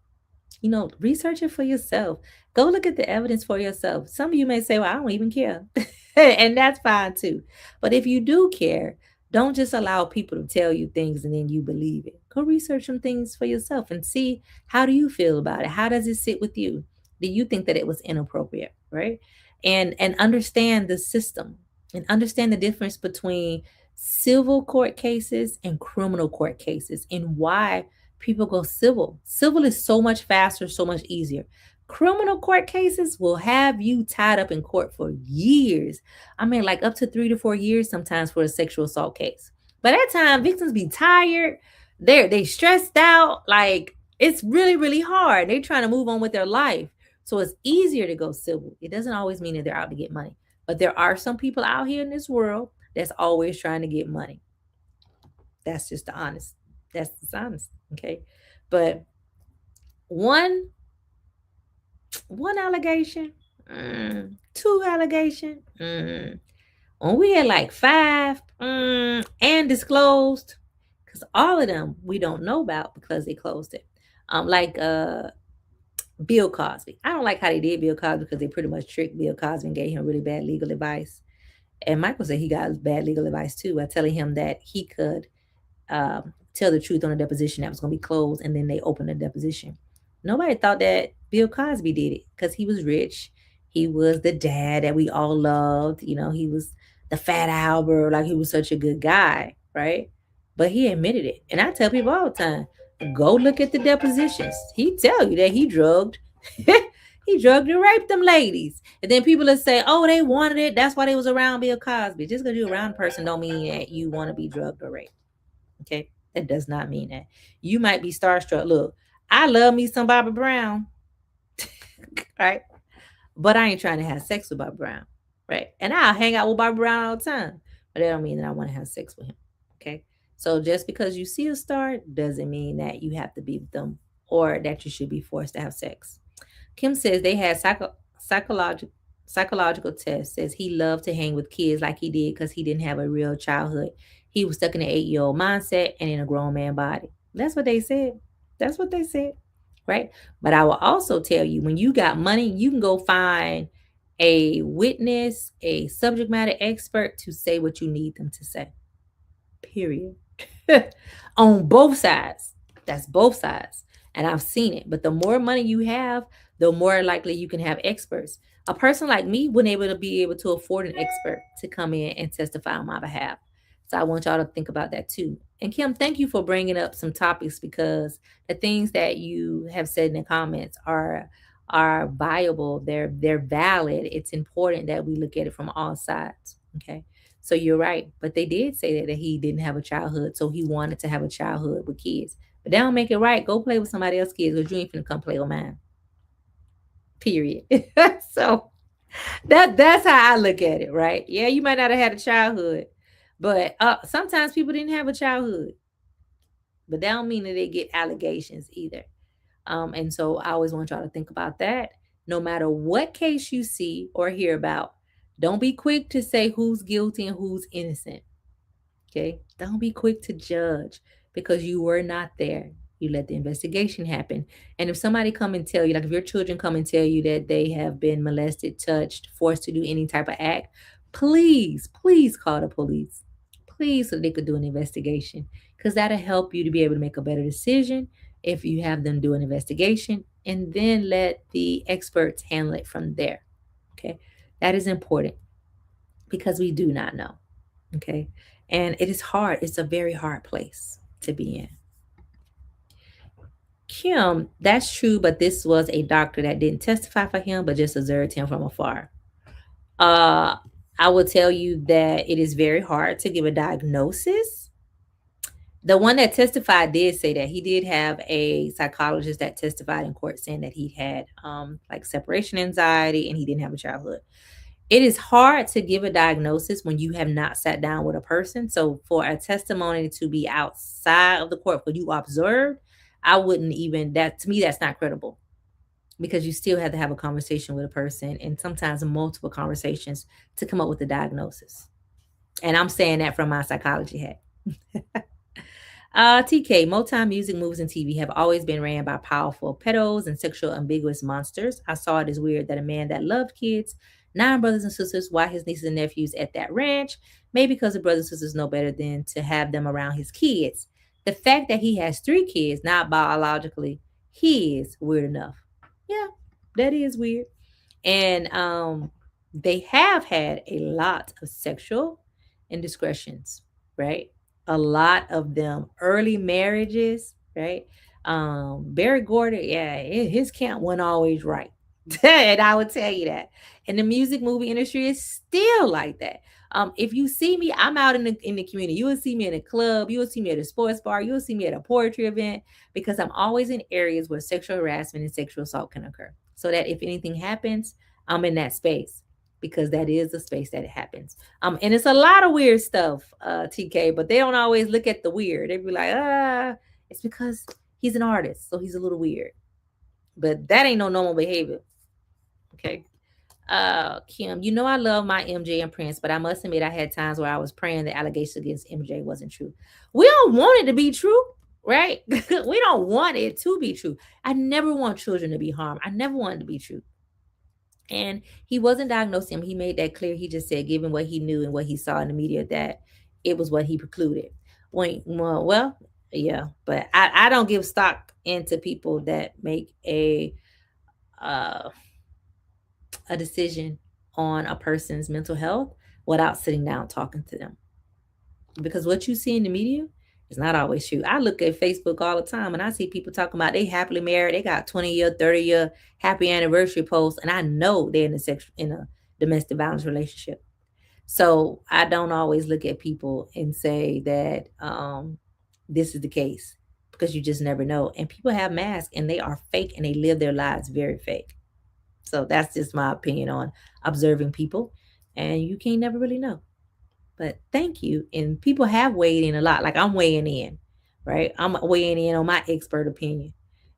A: Research it for yourself. Go look at the evidence for yourself. Some of you may say, well, I don't even care. And that's fine too. But if you do care, don't just allow people to tell you things and then you believe it. Go research some things for yourself and see, how do you feel about it? How does it sit with you? Do you think that it was inappropriate, right? And understand the system and understand the difference between civil court cases and criminal court cases, and why people go civil. Civil is so much faster, so much easier. Criminal court cases will have you tied up in court for years. I mean, like up to 3 to 4 years sometimes for a sexual assault case. By that time, victims be tired. They stressed out. Like, it's really, really hard. They're trying to move on with their life. So it's easier to go civil. It doesn't always mean that they're out to get money. But there are some people out here in this world that's always trying to get money. That's just the honest. That's just honest. Okay. But one one allegation, two allegation, when we had like five, and disclosed, because all of them we don't know about because they closed it. Like Bill Cosby. I don't like how they did Bill Cosby because they pretty much tricked Bill Cosby and gave him really bad legal advice. And Michael said he got bad legal advice too by telling him that he could tell the truth on a deposition that was going to be closed, and then they opened the deposition. Nobody thought that Bill Cosby did it because he was rich. He was the dad that we all loved. He was the fat Albert, like he was such a good guy, right? But he admitted it. And I tell people all the time, go look at the depositions. He tell you that he drugged. He drugged and raped them ladies. And then people will say, oh, they wanted it. That's why they was around Bill Cosby. Just because you're around a person don't mean that you want to be drugged or raped. Okay? That does not mean that. You might be starstruck. Look, I love me some Bobby Brown. Right? But I ain't trying to have sex with Bobby Brown. Right? And I'll hang out with Bobby Brown all the time. But that don't mean that I want to have sex with him. Okay? So just because you see a star doesn't mean that you have to be with them or that you should be forced to have sex. Kim says they had psychological tests. Says he loved to hang with kids like he did because he didn't have a real childhood. He was stuck in an 8-year-old mindset and in a grown man body. That's what they said. That's what they said. Right? But I will also tell you, when you got money, you can go find a witness, a subject matter expert to say what you need them to say. Period. On both sides. That's both sides. And I've seen it. But the more money you have, the more likely you can have experts. A person like me wouldn't be able to afford an expert to come in and testify on my behalf. So I want y'all to think about that too. And Kim, thank you for bringing up some topics because the things that you have said in the comments are viable. They're valid. It's important that we look at it from all sides. Okay. So you're right. But they did say that he didn't have a childhood, so he wanted to have a childhood with kids. But that don't make it right. Go play with somebody else's kids, because you ain't finna come play with mine. Period. So that's how I look at it, right? Yeah, you might not have had a childhood, but sometimes people didn't have a childhood, but that don't mean that they get allegations either. And so I always want y'all to think about that. No matter what case you see or hear about, don't be quick to say who's guilty and who's innocent. Okay. Don't be quick to judge because you were not there. You let the investigation happen. And if somebody come and tell you, like if your children come and tell you that they have been molested, touched, forced to do any type of act, please, please call the police. Please, so they could do an investigation. Because that'll help you to be able to make a better decision if you have them do an investigation and then let the experts handle it from there. Okay. That is important because we do not know. Okay. And it is hard. It's a very hard place to be in. Kim, that's true, but this was a doctor that didn't testify for him, but just observed him from afar. Uh, I will tell you that it is very hard to give a diagnosis. The one that testified did say that he did have a psychologist that testified in court saying that he had like separation anxiety and he didn't have a childhood. It is hard to give a diagnosis when you have not sat down with a person. So for a testimony to be outside of the court, when you observed, I wouldn't even, that to me, that's not credible because you still have to have a conversation with a person and sometimes multiple conversations to come up with a diagnosis. And I'm saying that from my psychology hat. TK, Motown music, movies, and TV have always been ran by powerful pedos and sexual ambiguous monsters. I saw it as weird that a man that loved kids, 9 brothers and sisters, why his nieces and nephews at that ranch, maybe because the brothers and sisters know better than to have them around his kids. The fact that he has 3 kids, not biologically his, weird enough. Yeah, that is weird. And they have had a lot of sexual indiscretions, right? A lot of them early marriages, right? Barry Gordon, yeah, his count wasn't always right. And I would tell you that. And the music movie industry is still like that. If you see me, I'm out in the community. You will see me in a club, you will see me at a sports bar, you will see me at a poetry event because I'm always in areas where sexual harassment and sexual assault can occur. So that if anything happens, I'm in that space because that is the space that it happens. And it's a lot of weird stuff, TK, but they don't always look at the weird. They be like, it's because he's an artist, so he's a little weird. But that ain't no normal behavior. Okay. Kim, you know I love my MJ and Prince, but I must admit I had times where I was praying the allegations against MJ wasn't true. We don't want it to be true, right? We don't want it to be true. I never want children to be harmed. I never want it to be true. And he wasn't diagnosing him. He made that clear. He just said, given what he knew and what he saw in the media, that it was what he precluded. Well, yeah, but I don't give stock into people that make uh, a decision on a person's mental health without sitting down talking to them. Because what you see in the media is not always true. I look at Facebook all the time and I see people talking about they happily married, they got 20-year, 30-year happy anniversary posts, and I know they're in a domestic violence relationship. So I don't always look at people and say that this is the case because you just never know. And people have masks and they are fake and they live their lives very fake. So that's just my opinion on observing people. And you can't never really know. But thank you. And people have weighed in a lot. Like I'm weighing in, right? I'm weighing in on my expert opinion.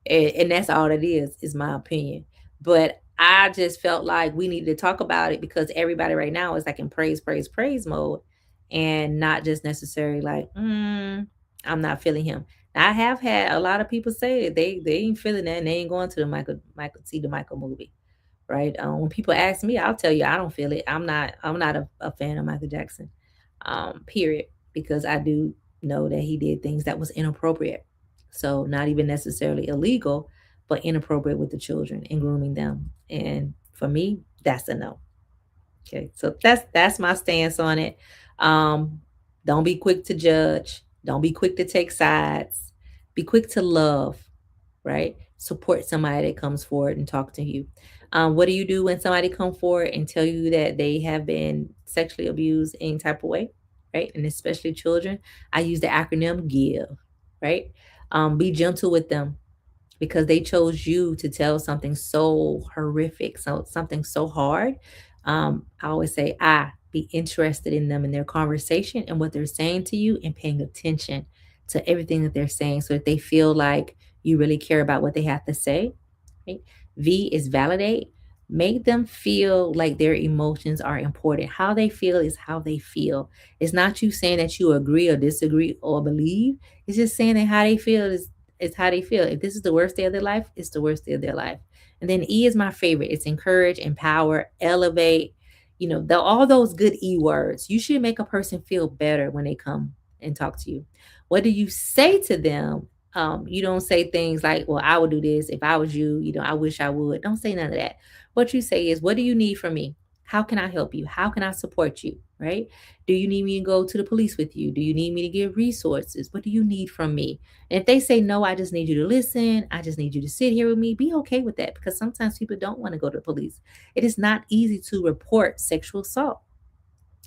A: And that's all it is my opinion. But I just felt like we needed to talk about it because everybody right now is like in praise, praise, praise mode and not just necessarily like, I'm not feeling him. I have had a lot of people say they ain't feeling that and they ain't going to the Michael movie, right? When people ask me, I'll tell you I don't feel it. I'm not a fan of Michael Jackson, period, because I do know that he did things that was inappropriate. So not even necessarily illegal, but inappropriate with the children and grooming them. And for me, that's a no. Okay, so that's my stance on it. Don't be quick to judge. Don't be quick to take sides. Be quick to love, right? Support somebody that comes forward and talk to you. What do you do when somebody come forward and tell you that they have been sexually abused any type of way, right? And especially children. I use the acronym GIVE, right? Be gentle with them because they chose you to tell something so horrific, so something so hard. I always say, be interested in them and their conversation and what they're saying to you and paying attention to everything that they're saying so that they feel like you really care about what they have to say. Right? V is validate. Make them feel like their emotions are important. How they feel is how they feel. It's not you saying that you agree or disagree or believe. It's just saying that how they feel is how they feel. If this is the worst day of their life, it's the worst day of their life. And then E is my favorite. It's encourage, empower, elevate. All those good E words. You should make a person feel better when they come and talk to you. What do you say to them? You don't say things like, well, I would do this if I was you. I wish I would. Don't say none of that. What you say is, what do you need from me? How can I help you? How can I support you? Right? Do you need me to go to the police with you? Do you need me to give resources? What do you need from me? And if they say, no, I just need you to listen, I just need you to sit here with me, be okay with that because sometimes people don't want to go to the police. It is not easy to report sexual assault.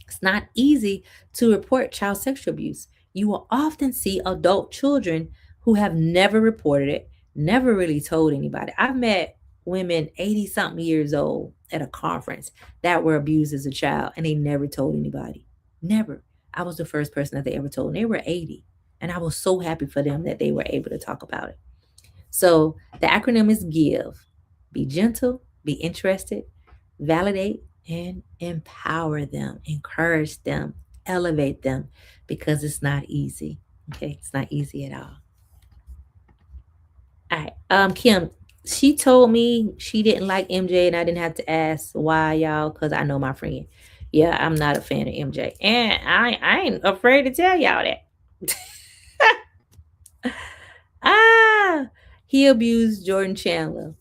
A: It's not easy to report child sexual abuse. You will often see adult children who have never reported it, never really told anybody. I've met women 80 something years old at a conference that were abused as a child and they never told anybody. Never. I was the first person that they ever told. And they were 80. And I was so happy for them that they were able to talk about it. So the acronym is GIVE. Be gentle, be interested, validate, and empower them, encourage them, elevate them because it's not easy. Okay, it's not easy at all. All right. Kim, she told me she didn't like MJ and I didn't have to ask why, y'all, because I know my friend. Yeah, I'm not a fan of MJ. And I ain't afraid to tell y'all that. ah, he abused Jordan Chandler.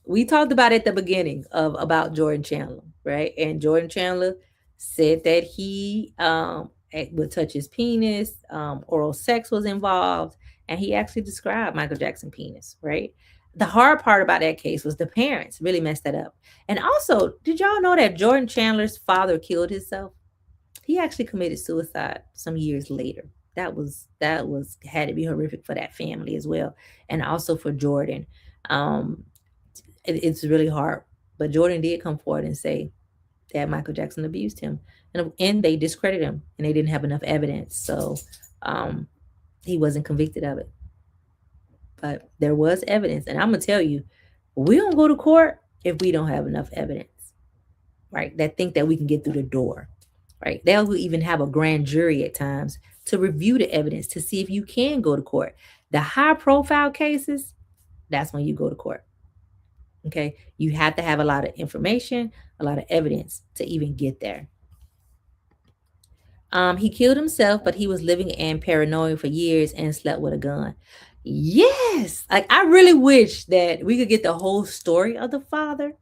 A: We talked about at the beginning of about Jordan Chandler, right? And Jordan Chandler said that he would touch his penis, oral sex was involved, and he actually described Michael Jackson penis, right? The hard part about that case was the parents really messed that up. And also, did y'all know that Jordan Chandler's father killed himself? He actually committed suicide some years later. That was had to be horrific for that family as well, and also for Jordan. Um, it's really hard. But Jordan did come forward and say that Michael Jackson abused him, and they discredited him, and they didn't have enough evidence, so um, he wasn't convicted of it. But there was evidence, and I'm gonna tell you, we don't go to court if we don't have enough evidence, right? That think that we can get through the door, right? They'll even have a grand jury at times to review the evidence to see if you can go to court. The high profile cases, that's when you go to court. Okay. You have to have a lot of information, a lot of evidence to even get there. He killed himself, but he was living in paranoia for years and slept with a gun. Yes. Like, I really wish that we could get the whole story of the father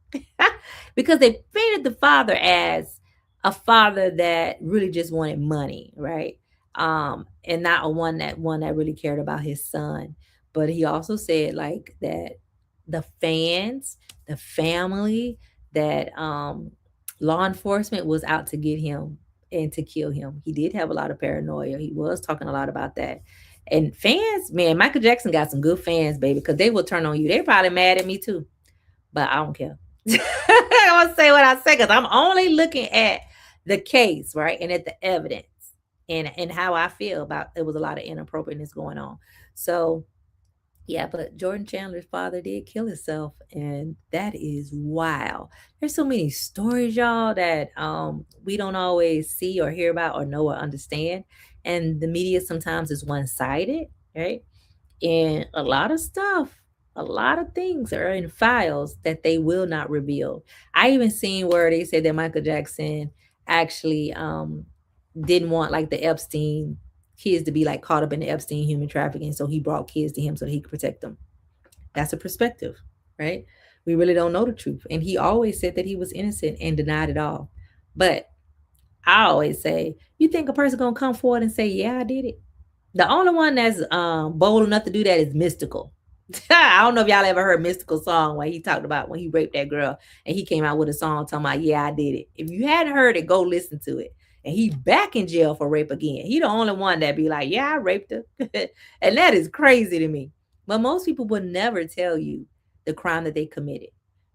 A: because they painted the father as a father that really just wanted money, right? And not a one that really cared about his son. But he also said like that the fans, the family, that law enforcement was out to get him and to kill him. He did have a lot of paranoia. He was talking a lot about that. And fans, man, Michael Jackson got some good fans, baby, because they will turn on you. They're probably mad at me too, but I don't care. I want to say what I say because I'm only looking at the case, right, and at the evidence and how I feel about there was a lot of inappropriateness going on. So yeah, but Jordan Chandler's father did kill himself, and that is wild. There's so many stories, y'all, that we don't always see or hear about or know or understand. And the media sometimes is one-sided, right? And a lot of stuff, a lot of things are in files that they will not reveal. I even seen where they said that Michael Jackson actually didn't want like the Epstein kids to be like caught up in the Epstein human trafficking. So he brought kids to him so that he could protect them. That's a perspective, right? We really don't know the truth. And he always said that he was innocent and denied it all. But I always say, you think a person gonna come forward and say, yeah, I did it? The only one that's bold enough to do that is Mystical. I don't know if y'all ever heard Mystical song when he talked about when he raped that girl and he came out with a song talking about, yeah, I did it. If you hadn't heard it, go listen to it. And he back in jail for rape again. He the only one that be like, yeah, I raped her. And that is crazy to me. But most people would never tell you the crime that they committed.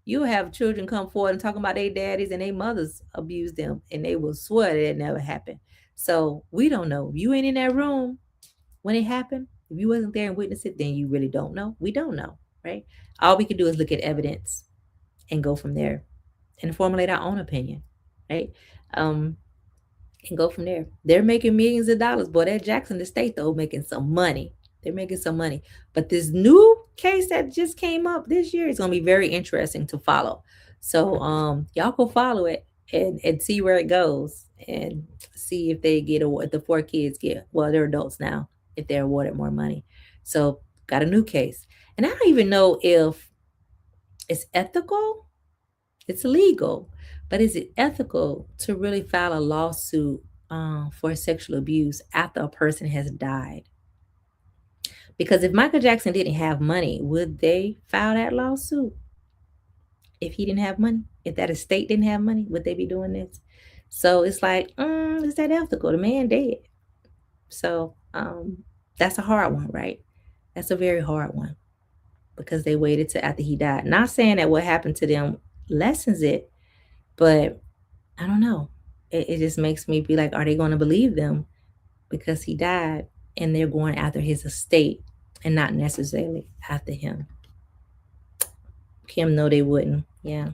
A: You have children come forward and talking about their daddies and their mothers abused them, and they will swear that it never happened. So we don't know. If you ain't in that room when it happened, if you wasn't there and witnessed it, then you really don't know. We don't know, right? All we can do is look at evidence and go from there and formulate our own opinion, right? Um, and go from there. They're making millions of dollars. Boy, that Jackson Estate though making some money. They're making some money. But this new case that just came up this year is gonna be very interesting to follow. So y'all go follow it and see where it goes and see if they get awarded. The four kids get, well, they're adults now, if they're awarded more money. So got a new case. And I don't even know if it's ethical, it's legal, but is it ethical to really file a lawsuit for sexual abuse after a person has died? Because if Michael Jackson didn't have money, would they file that lawsuit? If he didn't have money, if that estate didn't have money, would they be doing this? So it's like, is that ethical? The man dead. So that's a hard one, right? That's a very hard one because they waited till after he died. Not saying that what happened to them lessens it, but I don't know. It just makes me be like, are they going to believe them because he died and they're going after his estate and not necessarily after him? Kim, no, they wouldn't. Yeah,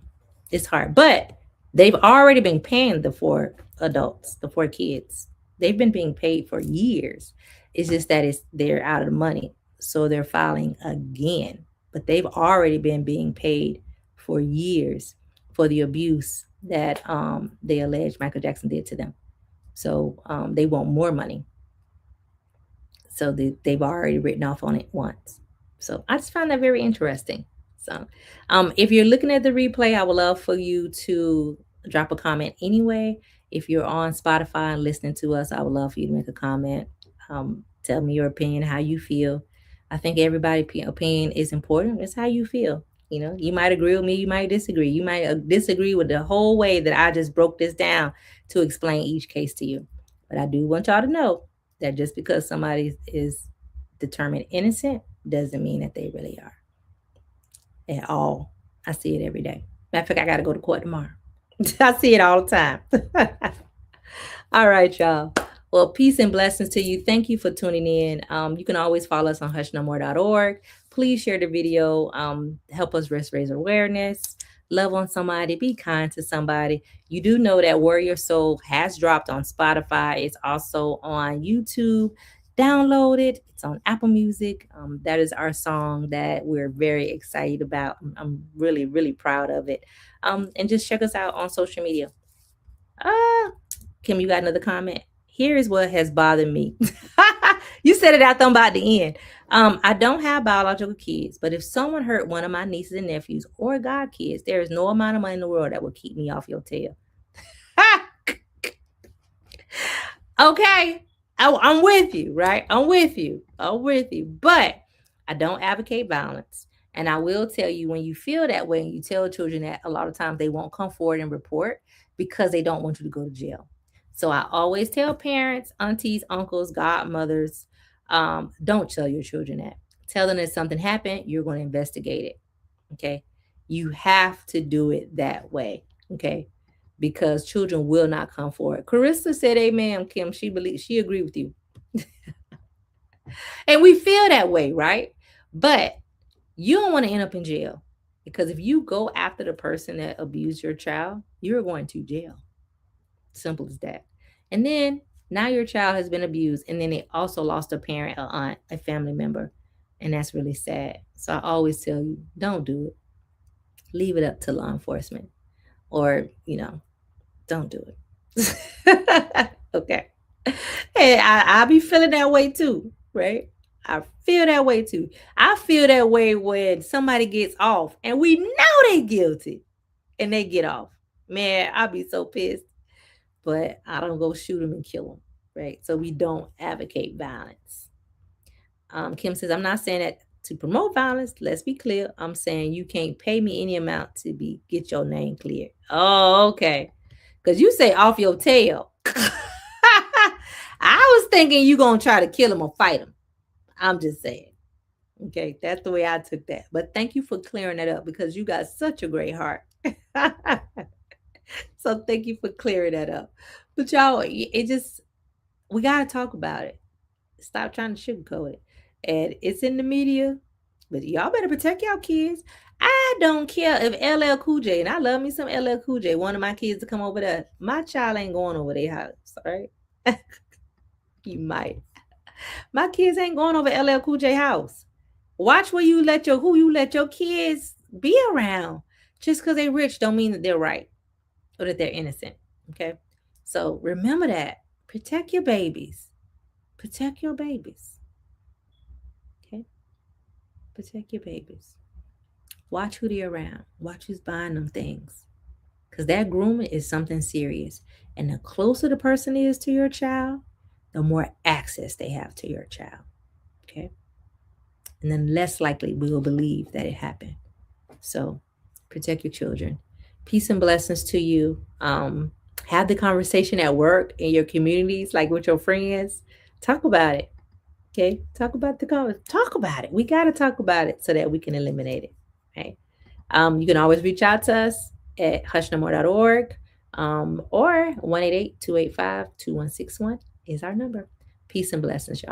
A: it's hard. But they've already been paying the four adults, the four kids. They've been being paid for years. It's just that they're out of the money. So they're filing again. But they've already been being paid for years for the abuse that they allege Michael Jackson did to them. So they want more money. So they've already written off on it once. So I just find that very interesting. So if you're looking at the replay, I would love for you to drop a comment anyway. If you're on Spotify and listening to us, I would love for you to make a comment. Tell me your opinion, how you feel. I think everybody's opinion is important. It's how you feel. You know, you might agree with me, you might disagree. You might disagree with the whole way that I just broke this down to explain each case to you. But I do want y'all to know that just because somebody is determined innocent doesn't mean that they really are at all. I see it every day. Matter of fact, I got to go to court tomorrow. I see it all the time. All right, y'all. Well, peace and blessings to you. Thank you for tuning in. You can always follow us on hushnomore.org. Please share the video. Help us raise awareness. Love on somebody. Be kind to somebody. You do know that Warrior Soul has dropped on Spotify. It's also on YouTube. Download it. It's on Apple Music. That is our song that we're very excited about. I'm really, really proud of it. And just check us out on social media. Kim, you got another comment? Here is what has bothered me. You said it out there about the end. I don't have biological kids, but if someone hurt one of my nieces and nephews or god kids, there is no amount of money in the world that will keep me off your tail. Okay. I'm with you, right? I'm with you. But I don't advocate violence. And I will tell you, when you feel that way and you tell children that, a lot of times they won't come forward and report because they don't want you to go to jail. So I always tell parents, aunties, uncles, godmothers, don't tell your children that. Tell them that something happened, you're going to investigate it. Okay. You have to do it that way. Okay. Because children will not come forward. Carissa said, amen, Kim. She agreed with you. And we feel that way, right? But you don't want to end up in jail. Because if you go after the person that abused your child, you're going to jail. Simple as that. And then now your child has been abused, and then they also lost a parent, a aunt, a family member. And that's really sad. So I always tell you, don't do it. Leave it up to law enforcement. Or, don't do it. Okay. And I be feeling that way too, right? I feel that way too. I feel that way when somebody gets off and we know they guilty and they get off. Man, I'll be so pissed. But I don't go shoot them and kill them, right? So we don't advocate violence. Kim says, I'm not saying that to promote violence. Let's be clear. I'm saying you can't pay me any amount to get your name cleared. Oh, okay. Because you say off your tail. I was thinking you going to try to kill him or fight him. I'm just saying. Okay, that's the way I took that. But thank you for clearing that up because you got such a great heart. So thank you for clearing that up. But y'all, it just, we got to talk about it. Stop trying to sugarcoat it. And it's in the media, but y'all better protect y'all kids. I don't care if LL Cool J, and I love me some LL Cool J, one of my kids to come over there. My child ain't going over their house, all right? You might. My kids ain't going over LL Cool J house. Watch who you let your kids be around. Just because they're rich don't mean that they're right or that they're innocent. Okay. So remember that. Protect your babies. Protect your babies. Okay. Protect your babies. Watch who they're around. Watch who's buying them things. Because that grooming is something serious. And the closer the person is to your child, the more access they have to your child. Okay. And then less likely we will believe that it happened. So protect your children. Peace and blessings to you. Have the conversation at work, in your communities, like with your friends. Talk about it. Okay. Talk about talk about it. We got to talk about it so that we can eliminate it. Okay. You can always reach out to us at hushnomore.org, or 1-888-285-2161 is our number. Peace and blessings, y'all.